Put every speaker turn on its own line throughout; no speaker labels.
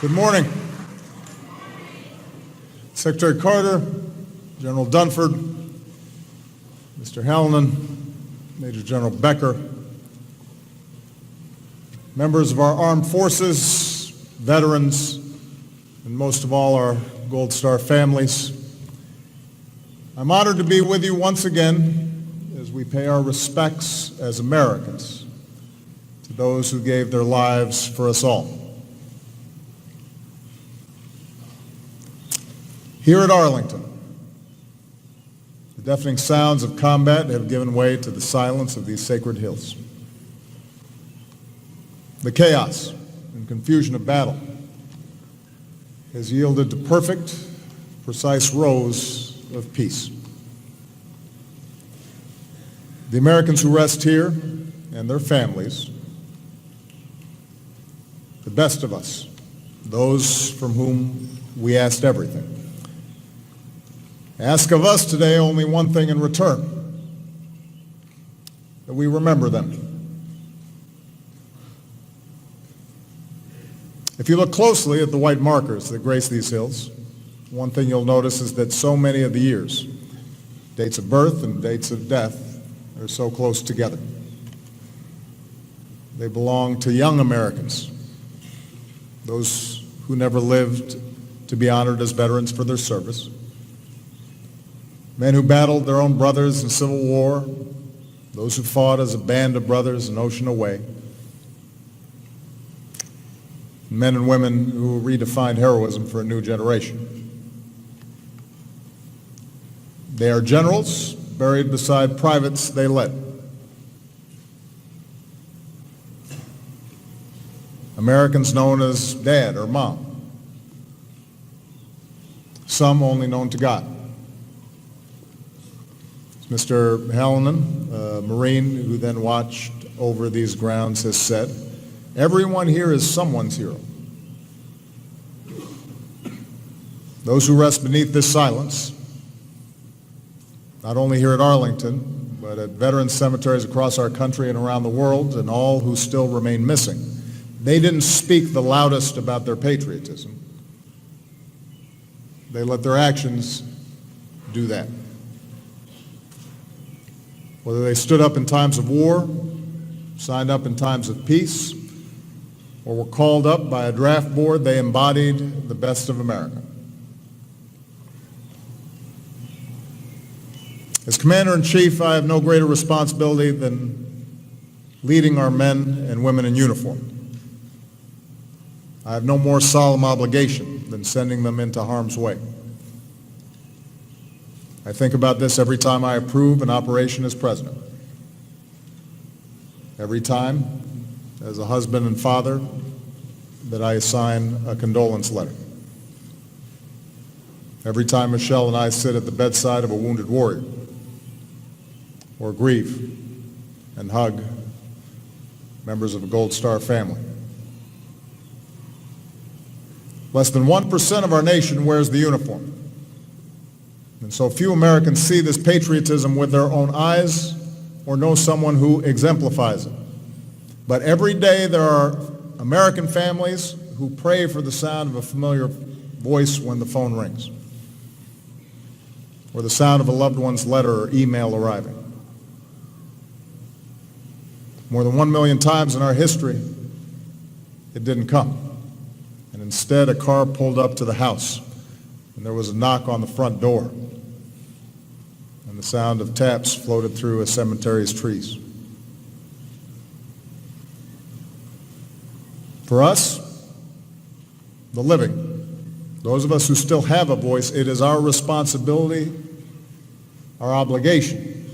Good morning. Secretary Carter, General Dunford, Mr. Hallinan, Major General Becker, members of our armed forces, veterans, and most of all our Gold Star families. I'm honored to be with you once again as we pay our respects as Americans to those who gave their lives for us all. Here at Arlington, the deafening sounds of combat have given way to the silence of these sacred hills. The chaos and confusion of battle has yielded to perfect, precise rows of peace. The Americans who rest here and their families, the best of us, those from whom we asked everything, ask of us today only one thing in return: that we remember them. If you look closely at the white markers that grace these hills, one thing you'll notice is that so many of the years, dates of birth and dates of death, are so close together. They belong to young Americans, those who never lived to be honored as veterans for their service, men who battled their own brothers in Civil War, those who fought as a band of brothers an ocean away, men and women who redefined heroism for a new generation. They are generals buried beside privates they led. Americans known as Dad or Mom, some only known to God. Mr. Hallinan, a Marine who then watched over these grounds, has said, "Everyone here is someone's hero." Those who rest beneath this silence, not only here at Arlington, but at veteran cemeteries across our country and around the world, and all who still remain missing, they didn't speak the loudest about their patriotism. They let their actions do that. Whether they stood up in times of war, signed up in times of peace, or were called up by a draft board, they embodied the best of America. As Commander-in-Chief, I have no greater responsibility than leading our men and women in uniform. I have no more solemn obligation than sending them into harm's way. I think about this every time I approve an operation as president. Every time, as a husband and father, that I sign a condolence letter. Every time Michelle and I sit at the bedside of a wounded warrior, or grieve and hug members of a Gold Star family. Less than 1% of our nation wears the uniform. And so few Americans see this patriotism with their own eyes or know someone who exemplifies it. But every day there are American families who pray for the sound of a familiar voice when the phone rings, or the sound of a loved one's letter or email arriving. More than 1 million times in our history, it didn't come. And instead, a car pulled up to the house, and there was a knock on the front door, and the sound of taps floated through a cemetery's trees. For us, the living, those of us who still have a voice, it is our responsibility, our obligation,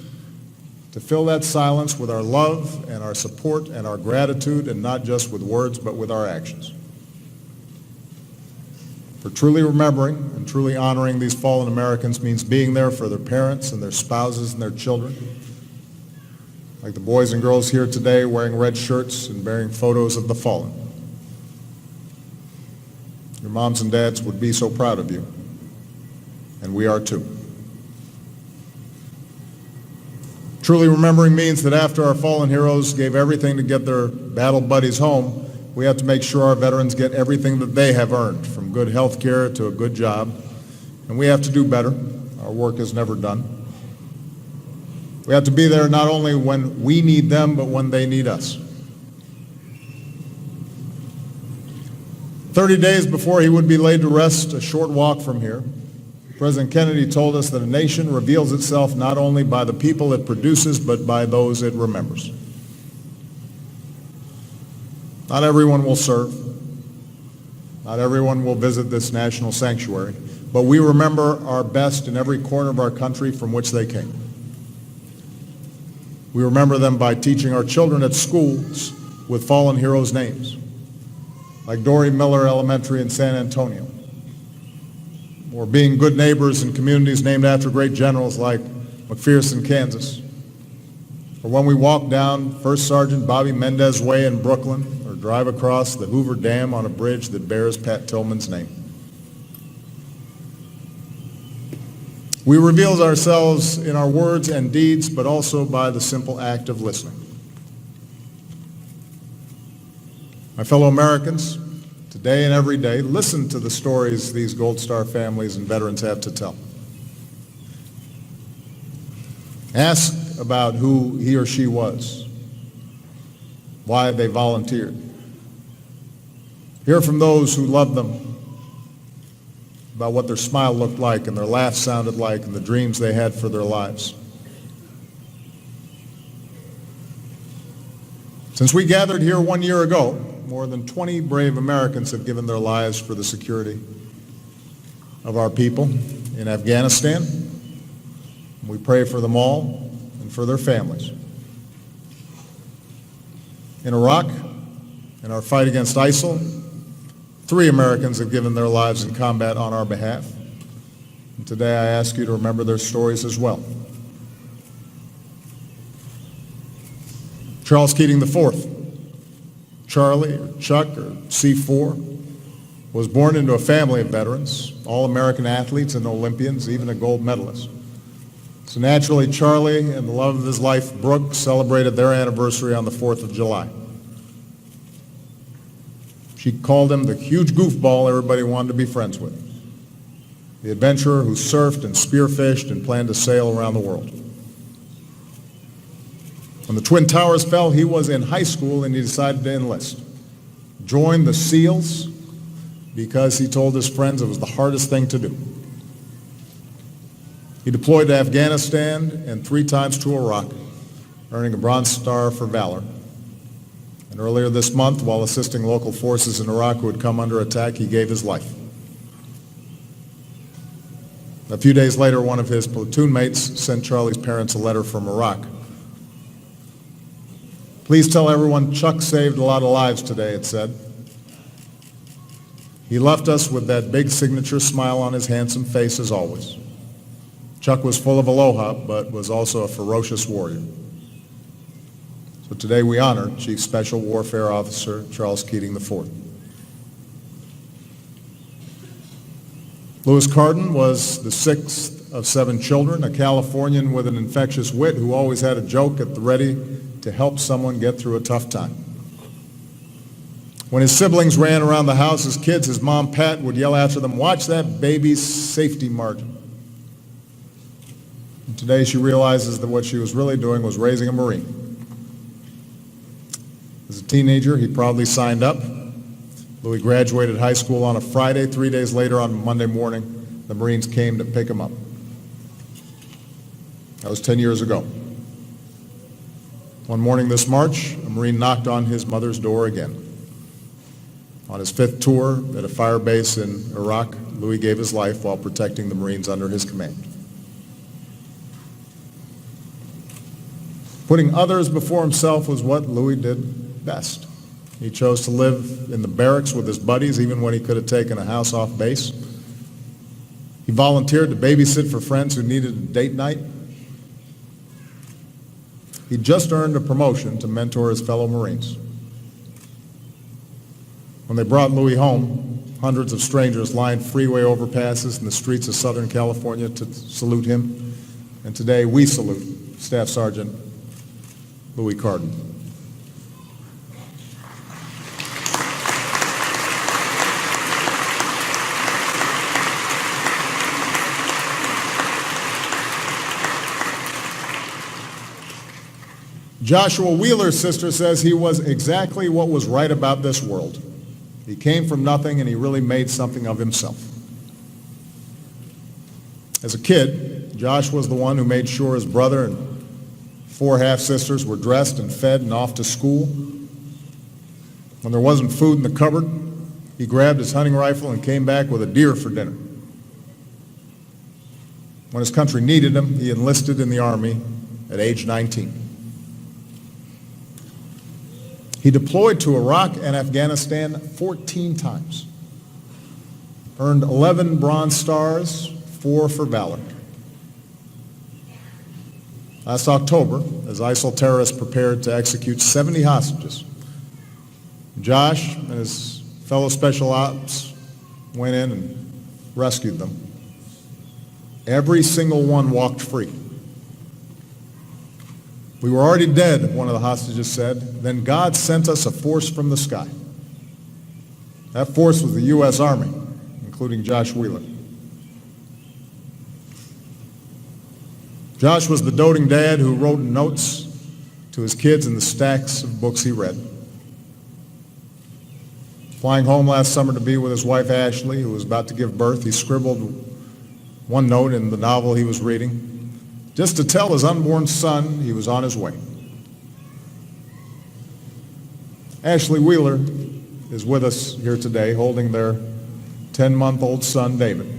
to fill that silence with our love and our support and our gratitude, and not just with words, but with our actions. For truly remembering and truly honoring these fallen Americans means being there for their parents and their spouses and their children, like the boys and girls here today wearing red shirts and bearing photos of the fallen. Your moms and dads would be so proud of you, and we are too. Truly remembering means that after our fallen heroes gave everything to get their battle buddies home, we have to make sure our veterans get everything that they have earned, from good health care to a good job. And we have to do better. Our work is never done. We have to be there not only when we need them, but when they need us. 30 days before he would be laid to rest, a short walk from here, President Kennedy told us that a nation reveals itself not only by the people it produces, but by those it remembers. Not everyone will serve. Not everyone will visit this national sanctuary, but we remember our best in every corner of our country from which they came. We remember them by teaching our children at schools with fallen heroes' names, like Dory Miller Elementary in San Antonio, or being good neighbors in communities named after great generals like McPherson, Kansas, or when we walk down First Sergeant Bobby Mendez Way in Brooklyn, or drive across the Hoover Dam on a bridge that bears Pat Tillman's name. We reveal ourselves in our words and deeds, but also by the simple act of listening. My fellow Americans, today and every day, listen to the stories these Gold Star families and veterans have to tell. Ask about who he or she was, why they volunteered. Hear from those who loved them about what their smile looked like and their laugh sounded like and the dreams they had for their lives. Since we gathered here 1 year ago, more than 20 brave Americans have given their lives for the security of our people in Afghanistan. We pray for them all and for their families. In Iraq, in our fight against ISIL, 3 Americans have given their lives in combat on our behalf. And today I ask you to remember their stories as well. Charles Keating IV, Charlie, or Chuck, or C4, was born into a family of veterans, all American athletes and Olympians, even a gold medalist. So naturally, Charlie and the love of his life, Brooke, celebrated their anniversary on the 4th of July. She called him the huge goofball everybody wanted to be friends with, the adventurer who surfed and spearfished and planned to sail around the world. When the Twin Towers fell, he was in high school and he decided to enlist. Joined the SEALs because he told his friends it was the hardest thing to do. He deployed to Afghanistan and 3 times to Iraq, earning a Bronze Star for valor. And earlier this month, while assisting local forces in Iraq who had come under attack, he gave his life. A few days later, one of his platoon mates sent Charlie's parents a letter from Iraq. Please tell everyone Chuck saved a lot of lives today, it said. He left us with that big signature smile on his handsome face as always. Chuck was full of aloha, but was also a ferocious warrior. So today we honor Chief Special Warfare Officer Charles Keating IV. Lewis Carden was the 6th of 7 children, a Californian with an infectious wit who always had a joke at the ready to help someone get through a tough time. When his siblings ran around the house as kids, his mom, Pat, would yell after them, "Watch that baby's safety margin." And today she realizes that what she was really doing was raising a Marine. As a teenager, he proudly signed up. Louis graduated high school on a Friday. 3 days later, on Monday morning, the Marines came to pick him up. That was 10 years ago. One morning this March, a Marine knocked on his mother's door again. On his 5th tour at a fire base in Iraq, Louis gave his life while protecting the Marines under his command. Putting others before himself was what Louis did best. He chose to live in the barracks with his buddies even when he could have taken a house off base. He volunteered to babysit for friends who needed a date night. He just earned a promotion to mentor his fellow Marines. When they brought Louis home, hundreds of strangers lined freeway overpasses in the streets of Southern California to salute him. And today we salute Staff Sergeant Louis Carden. Joshua Wheeler's sister says he was exactly what was right about this world. He came from nothing and he really made something of himself. As a kid, Josh was the one who made sure his brother and 4 half-sisters were dressed and fed and off to school. When there wasn't food in the cupboard, he grabbed his hunting rifle and came back with a deer for dinner. When his country needed him, he enlisted in the Army at age 19. He deployed to Iraq and Afghanistan 14 times, earned 11 Bronze Stars, 4 for valor. Last October, as ISIL terrorists prepared to execute 70 hostages, Josh and his fellow special ops went in and rescued them. Every single one walked free. We were already dead, one of the hostages said. Then God sent us a force from the sky. That force was the U.S. Army, including Josh Wheeler. Josh was the doting dad who wrote notes to his kids in the stacks of books he read. Flying home last summer to be with his wife Ashley, who was about to give birth, he scribbled one note in the novel he was reading, just to tell his unborn son he was on his way. Ashley Wheeler is with us here today, holding their 10-month-old son, David.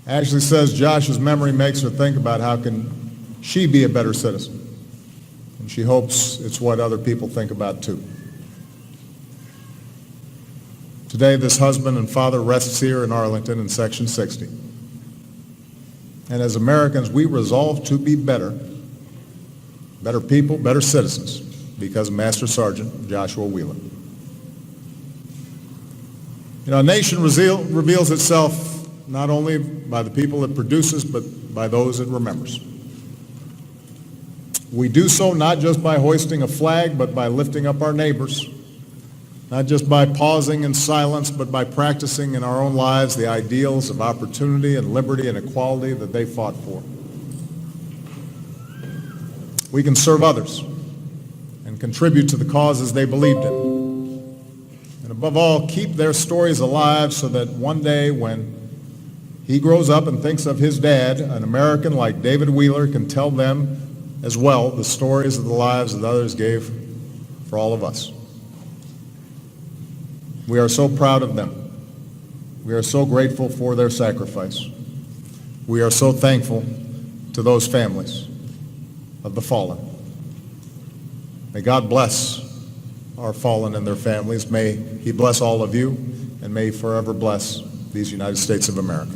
Ashley says Josh's memory makes her think about how can she be a better citizen. And she hopes it's what other people think about too. Today, this husband and father rests here in Arlington in Section 60. And as Americans, we resolve to be better people, better citizens, because of Master Sergeant Joshua Wheeler. You know, a nation reveals itself not only by the people it produces, but by those it remembers. We do so not just by hoisting a flag, but by lifting up our neighbors, not just by pausing in silence, but by practicing in our own lives the ideals of opportunity and liberty and equality that they fought for. We can serve others and contribute to the causes they believed in. And above all, keep their stories alive so that one day when he grows up and thinks of his dad, an American like David Wheeler, can tell them as well the stories of the lives that others gave for all of us. We are so proud of them. We are so grateful for their sacrifice. We are so thankful to those families of the fallen. May God bless our fallen and their families. May he bless all of you, and may he forever bless these United States of America.